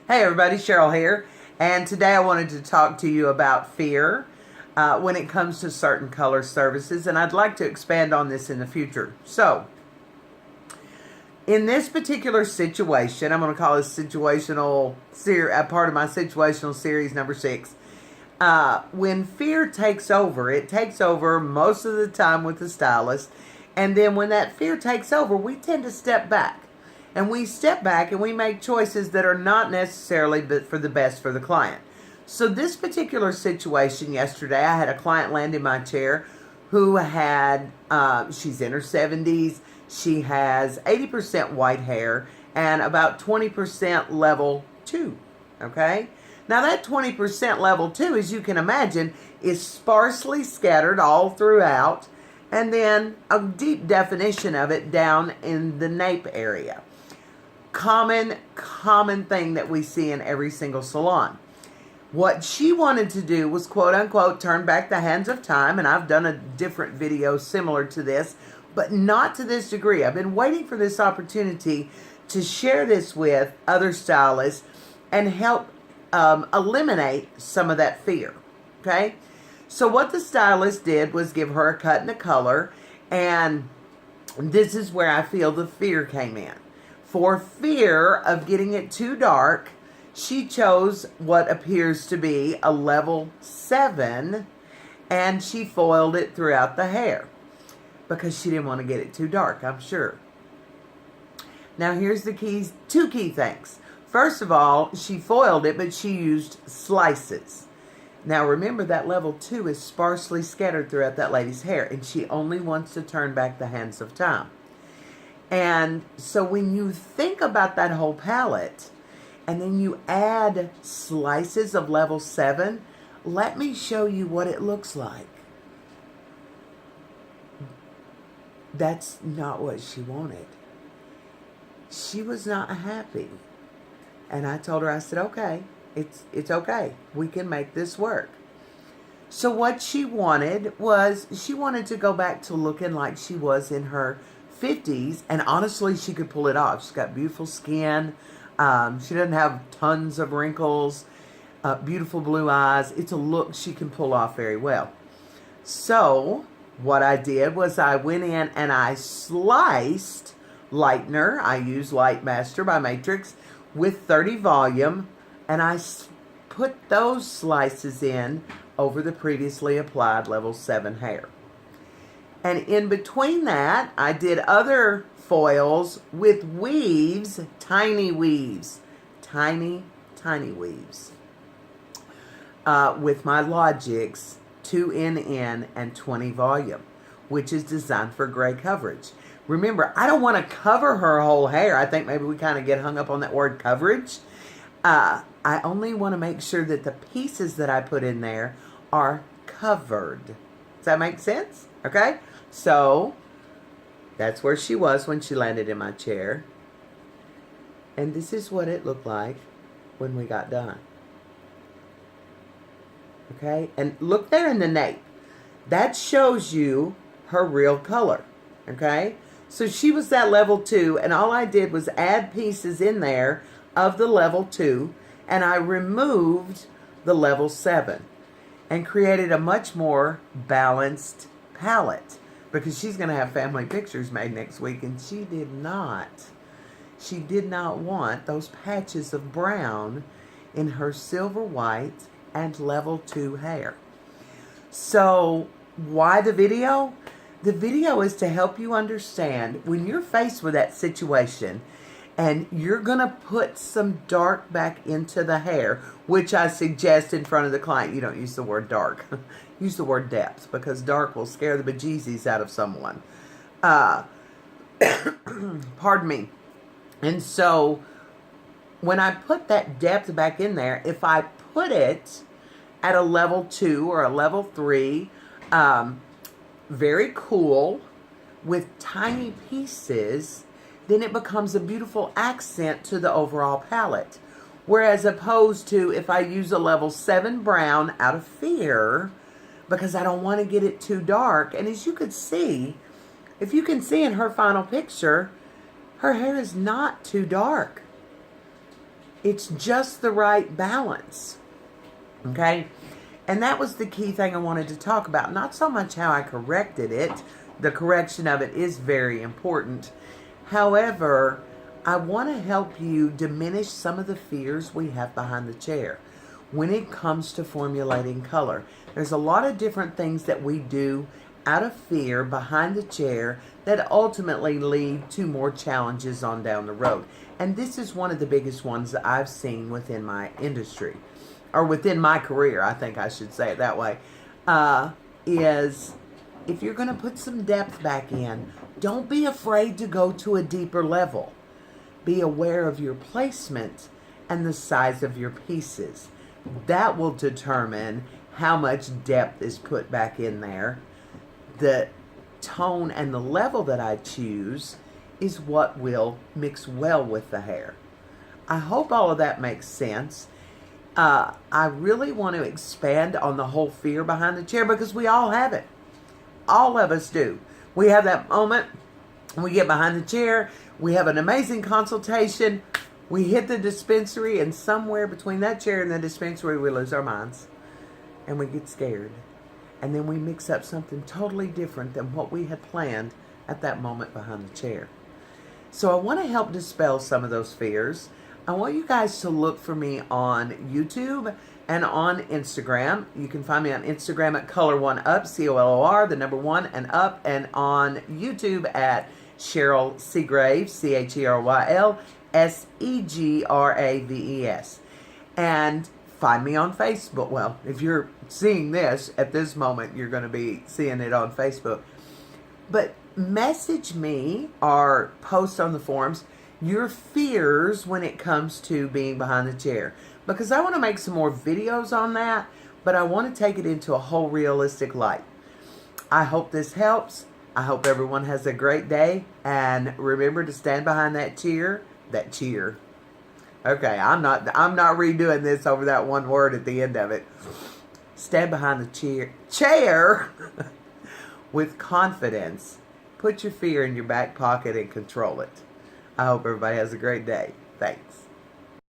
Hey everybody, Cheryl here, and today I wanted to talk to you about fear when it comes to certain color services, and I'd like to expand on this in the future. So, in this particular situation, I'm going to call this situational part of my situational series number 6. When fear takes over, it takes over most of the time with the stylist, and then when that fear takes over, we tend to step back. And we step back and we make choices that are not necessarily for the best for the client. So this particular situation yesterday, I had a client land in my chair who had, she's in her 70s. She has 80% white hair and about 20% level 2, okay? Now that 20% level 2, as you can imagine, is sparsely scattered all throughout, and then a deep definition of it down in the nape area. Common thing that we see in every single salon. What she wanted to do was, quote unquote, turn back the hands of time, and I've done a different video similar to this, but not to this degree. I've been waiting for this opportunity to share this with other stylists and help eliminate some of that fear, okay? So what the stylist did was give her a cut and a color, and this is where I feel the fear came in. For fear of getting it too dark, she chose what appears to be a level 7, and she foiled it throughout the hair because she didn't want to get it too dark, I'm sure. Now here's the two key things. First of all, she foiled it, but she used slices. Now remember that level 2 is sparsely scattered throughout that lady's hair, and she only wants to turn back the hands of time. And so when you think about that whole palette, and then you add slices of level 7, let me show you what it looks like. That's not what she wanted. She was not happy. And I told her, I said, okay, it's okay. We can make this work. So what she wanted was, she wanted to go back to looking like she was in her 50s, and honestly, she could pull it off. She's got beautiful skin. She doesn't have tons of wrinkles, beautiful blue eyes. It's a look she can pull off very well. So what I did was I went in and I sliced lightener. I used Light Master by Matrix with 30 volume, and I put those slices in over the previously applied level 7 hair. And in between that, I did other foils with weaves, tiny weaves, tiny weaves, with my Logix 2NN and 20 volume, which is designed for gray coverage. Remember, I don't want to cover her whole hair. I think maybe we kind of get hung up on that word coverage. I only want to make sure that the pieces that I put in there are covered. Does that make sense? Okay? So, that's where she was when she landed in my chair. And this is what it looked like when we got done. Okay? And look there in the nape. That shows you her real color. Okay? So she was that level 2, and all I did was add pieces in there of the level 2, and I removed the level 7 and created a much more balanced palette, because she's going to have family pictures made next week, and she did not want those patches of brown in her silver white and level 2 hair. So why the video? The video is to help you understand when you're faced with that situation and you're going to put some dark back into the hair, which I suggest in front of the client. You don't use the word dark. Use the word depth, because dark will scare the bejesus out of someone. Pardon me. And so when I put that depth back in there, if I put it at a level 2 or a level 3, very cool, with tiny pieces, then it becomes a beautiful accent to the overall palette. Whereas opposed to if I use a level 7 brown out of fear, because I don't want to get it too dark. And as you could see, if you can see in her final picture, her hair is not too dark. It's just the right balance. Okay? And that was the key thing I wanted to talk about. Not so much how I corrected it. The correction of it is very important. However, I want to help you diminish some of the fears we have behind the chair when it comes to formulating color. There's a lot of different things that we do out of fear behind the chair that ultimately lead to more challenges on down the road. And this is one of the biggest ones that I've seen within my industry, or within my career, I think I should say it that way, is if you're going to put some depth back in, don't be afraid to go to a deeper level. Be aware of your placement and the size of your pieces. That will determine how much depth is put back in there. The tone and the level that I choose is what will mix well with the hair. I hope all of that makes sense. I really want to expand on the whole fear behind the chair because we all have it. All of us do. We have that moment, we get behind the chair, we have an amazing consultation, we hit the dispensary, and somewhere between that chair and the dispensary we lose our minds. And we get scared. And then we mix up something totally different than what we had planned at that moment behind the chair. So I want to help dispel some of those fears. I want you guys to look for me on YouTube and on Instagram. You can find me on Instagram at color1up, C-O-L-O-R, the number 1 and up, and on YouTube at Cheryl Segraves, C-H-E-R-Y-L, S-E-G-R-A-V-E-S. And find me on Facebook. Well, if you're seeing this at this moment, you're going to be seeing it on Facebook. But message me or post on the forums your fears when it comes to being behind the chair. Because I want to make some more videos on that, but I want to take it into a whole realistic light. I hope this helps. I hope everyone has a great day. And remember to stand behind that cheer. That cheer. Okay, I'm not redoing this over that one word at the end of it. Stand behind the chair with confidence. Put your fear in your back pocket and control it. I hope everybody has a great day. Thanks.